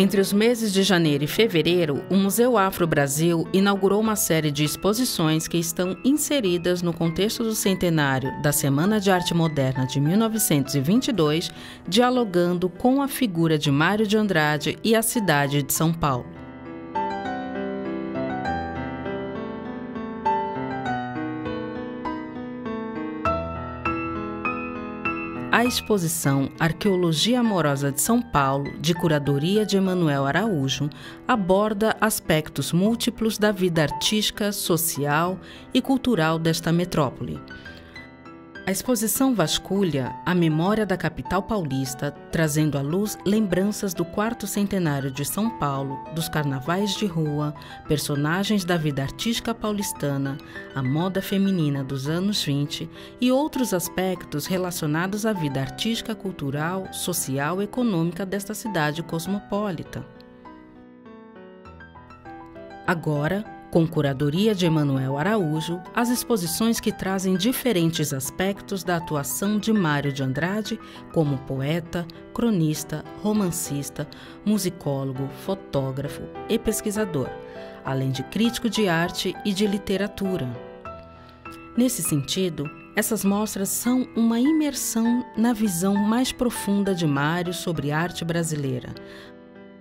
Entre os meses de janeiro e fevereiro, o Museu Afro-Brasil inaugurou uma série de exposições que estão inseridas no contexto do centenário da Semana de Arte Moderna de 1922, dialogando com a figura de Mário de Andrade e a cidade de São Paulo. A exposição Arqueologia Amorosa de São Paulo, de curadoria de Emanuel Araújo, aborda aspectos múltiplos da vida artística, social e cultural desta metrópole. A exposição vasculha a memória da capital paulista, trazendo à luz lembranças do quarto centenário de São Paulo, dos carnavais de rua, personagens da vida artística paulistana, a moda feminina dos anos 20 e outros aspectos relacionados à vida artística, cultural, social e econômica desta cidade cosmopolita. Agora, com curadoria de Emanuel Araújo, as exposições que trazem diferentes aspectos da atuação de Mário de Andrade como poeta, cronista, romancista, musicólogo, fotógrafo e pesquisador, além de crítico de arte e de literatura. Nesse sentido, essas mostras são uma imersão na visão mais profunda de Mário sobre a arte brasileira,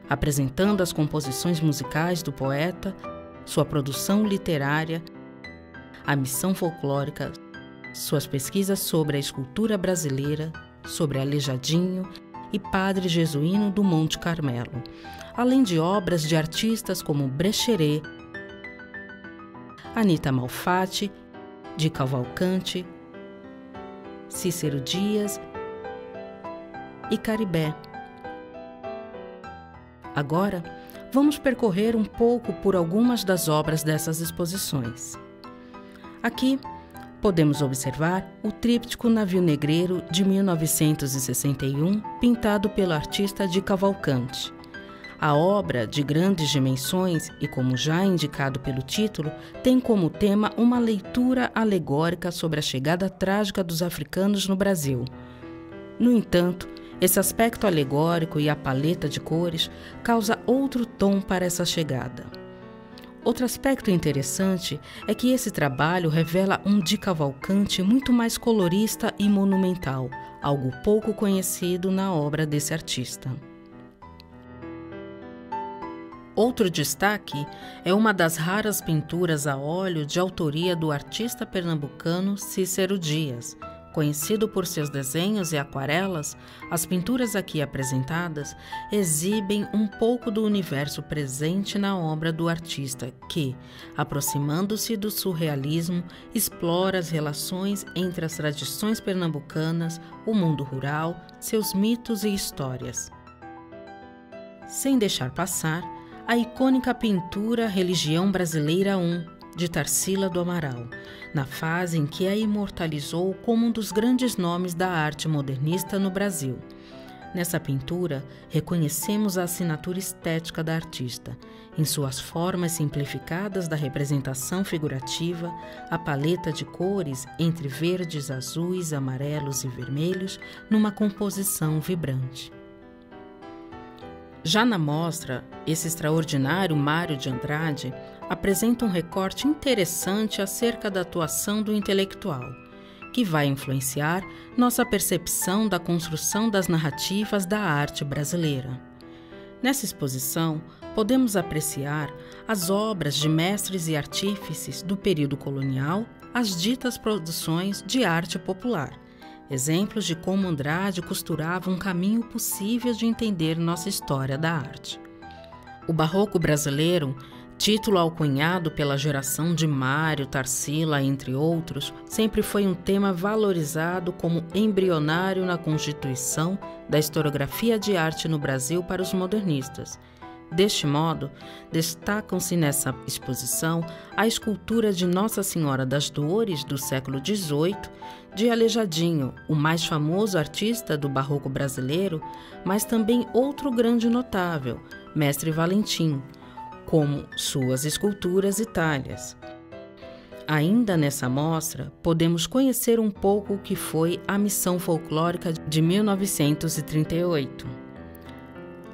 apresentando as composições musicais do poeta, sua produção literária, a missão folclórica, suas pesquisas sobre a escultura brasileira, sobre Aleijadinho e Padre Jesuíno do Monte Carmelo, além de obras de artistas como Brecheret, Anita Malfatti, Di Cavalcanti, Cícero Dias e Caribé. Agora, vamos percorrer um pouco por algumas das obras dessas exposições. Aqui, podemos observar o tríptico Navio Negreiro de 1961, pintado pelo artista Di Cavalcanti. A obra, de grandes dimensões e, como já indicado pelo título, tem como tema uma leitura alegórica sobre a chegada trágica dos africanos no Brasil. No entanto, esse aspecto alegórico e a paleta de cores causa outro tom para essa chegada. Outro aspecto interessante é que esse trabalho revela um Di Cavalcanti muito mais colorista e monumental, algo pouco conhecido na obra desse artista. Outro destaque é uma das raras pinturas a óleo de autoria do artista pernambucano Cícero Dias. Conhecido por seus desenhos e aquarelas, as pinturas aqui apresentadas exibem um pouco do universo presente na obra do artista que, aproximando-se do surrealismo, explora as relações entre as tradições pernambucanas, o mundo rural, seus mitos e histórias. Sem deixar passar a icônica pintura Religião Brasileira I, de Tarsila do Amaral, na fase em que a imortalizou como um dos grandes nomes da arte modernista no Brasil. Nessa pintura, reconhecemos a assinatura estética da artista, em suas formas simplificadas da representação figurativa, a paleta de cores entre verdes, azuis, amarelos e vermelhos, numa composição vibrante. Já na mostra, esse extraordinário Mário de Andrade apresenta um recorte interessante acerca da atuação do intelectual, que vai influenciar nossa percepção da construção das narrativas da arte brasileira. Nessa exposição, podemos apreciar as obras de mestres e artífices do período colonial, as ditas produções de arte popular, exemplos de como Andrade costurava um caminho possível de entender nossa história da arte. O Barroco brasileiro, título alcunhado pela geração de Mário, Tarsila, entre outros, sempre foi um tema valorizado como embrionário na constituição da historiografia de arte no Brasil para os modernistas. Deste modo, destacam-se nessa exposição a escultura de Nossa Senhora das Dores, do século XVIII, de Aleijadinho, o mais famoso artista do barroco brasileiro, mas também outro grande notável, Mestre Valentim, como suas esculturas e talhas. Ainda nessa mostra, podemos conhecer um pouco o que foi a Missão Folclórica de 1938.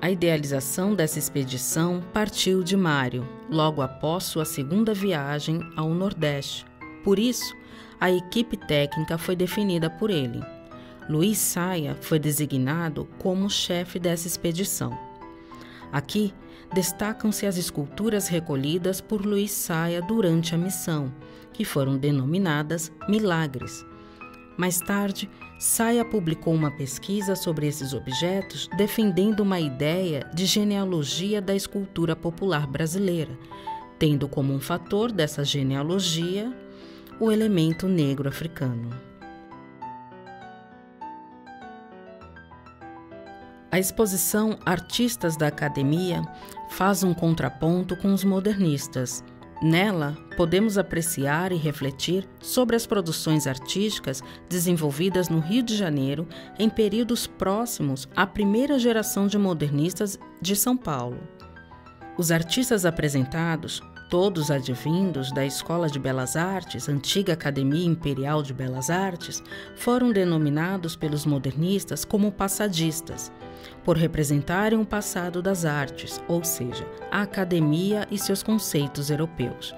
A idealização dessa expedição partiu de Mário, logo após sua segunda viagem ao Nordeste. Por isso, a equipe técnica foi definida por ele. Luiz Saia foi designado como chefe dessa expedição. Aqui destacam-se as esculturas recolhidas por Luiz Saia durante a missão, que foram denominadas Milagres. Mais tarde, Saia publicou uma pesquisa sobre esses objetos, defendendo uma ideia de genealogia da escultura popular brasileira, tendo como um fator dessa genealogia o elemento negro africano. A exposição Artistas da Academia faz um contraponto com os modernistas. Nela, podemos apreciar e refletir sobre as produções artísticas desenvolvidas no Rio de Janeiro em períodos próximos à primeira geração de modernistas de São Paulo. Os artistas apresentados, todos advindos da Escola de Belas Artes, antiga Academia Imperial de Belas Artes, foram denominados pelos modernistas como passadistas, por representarem o passado das artes, ou seja, a academia e seus conceitos europeus.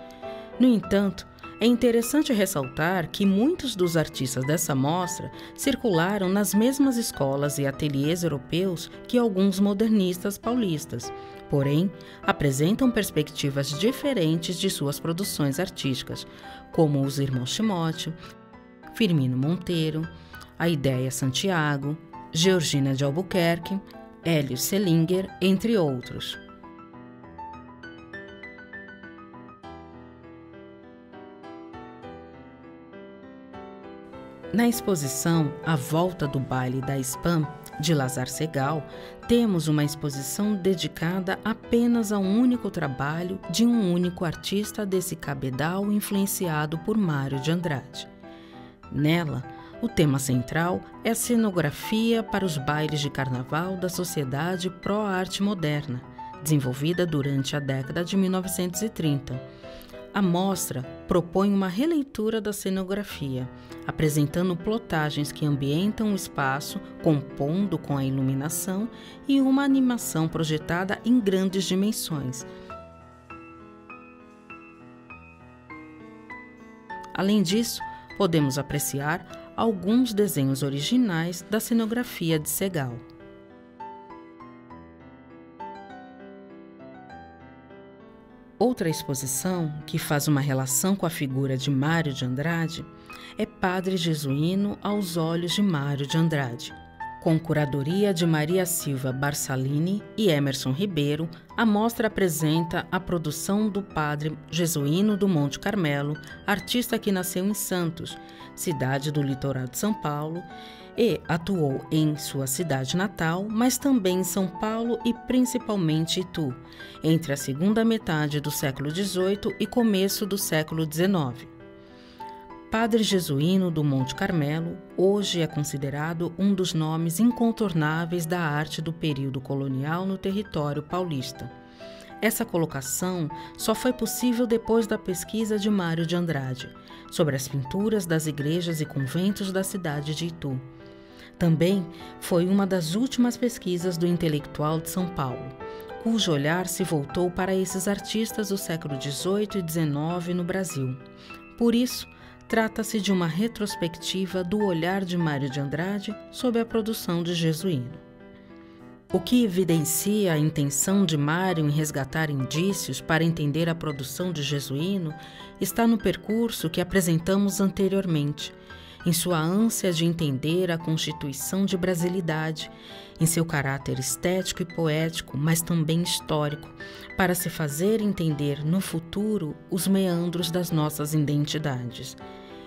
No entanto, é interessante ressaltar que muitos dos artistas dessa mostra circularam nas mesmas escolas e ateliês europeus que alguns modernistas paulistas, porém, apresentam perspectivas diferentes de suas produções artísticas, como os irmãos Timóteo, Firmino Monteiro, a Ideia Santiago, Georgina de Albuquerque, Hélio Selinger, entre outros. Na exposição A Volta do Baile da Spam, de Lazar Segal, temos uma exposição dedicada apenas a um único trabalho de um único artista desse cabedal influenciado por Mário de Andrade. Nela, o tema central é a cenografia para os bailes de carnaval da Sociedade Pró-Arte Moderna, desenvolvida durante a década de 1930. A mostra propõe uma releitura da cenografia, apresentando plotagens que ambientam o espaço, compondo com a iluminação e uma animação projetada em grandes dimensões. Além disso, podemos apreciar alguns desenhos originais da cenografia de Segal. Outra exposição que faz uma relação com a figura de Mário de Andrade é Padre Jesuíno aos olhos de Mário de Andrade. Com curadoria de Maria Silva Barsalini e Emerson Ribeiro, a mostra apresenta a produção do padre Jesuíno do Monte Carmelo, artista que nasceu em Santos, cidade do litoral de São Paulo, e atuou em sua cidade natal, mas também em São Paulo e principalmente Itu, entre a segunda metade do século XVIII e começo do século XIX. Padre Jesuíno do Monte Carmelo hoje é considerado um dos nomes incontornáveis da arte do período colonial no território paulista. Essa colocação só foi possível depois da pesquisa de Mário de Andrade sobre as pinturas das igrejas e conventos da cidade de Itu. Também foi uma das últimas pesquisas do intelectual de São Paulo, cujo olhar se voltou para esses artistas do século XVIII e XIX no Brasil. Por isso, trata-se de uma retrospectiva do olhar de Mário de Andrade sobre a produção de Jesuíno. O que evidencia a intenção de Mário em resgatar indícios para entender a produção de Jesuíno está no percurso que apresentamos anteriormente, em sua ânsia de entender a constituição de brasilidade, em seu caráter estético e poético, mas também histórico, para se fazer entender no futuro os meandros das nossas identidades.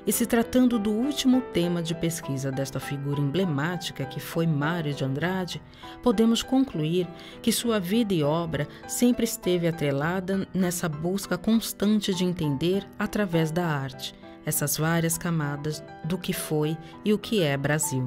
E se tratando do último tema de pesquisa desta figura emblemática que foi Mário de Andrade, podemos concluir que sua vida e obra sempre esteve atrelada nessa busca constante de entender através da arte essas várias camadas do que foi e o que é Brasil.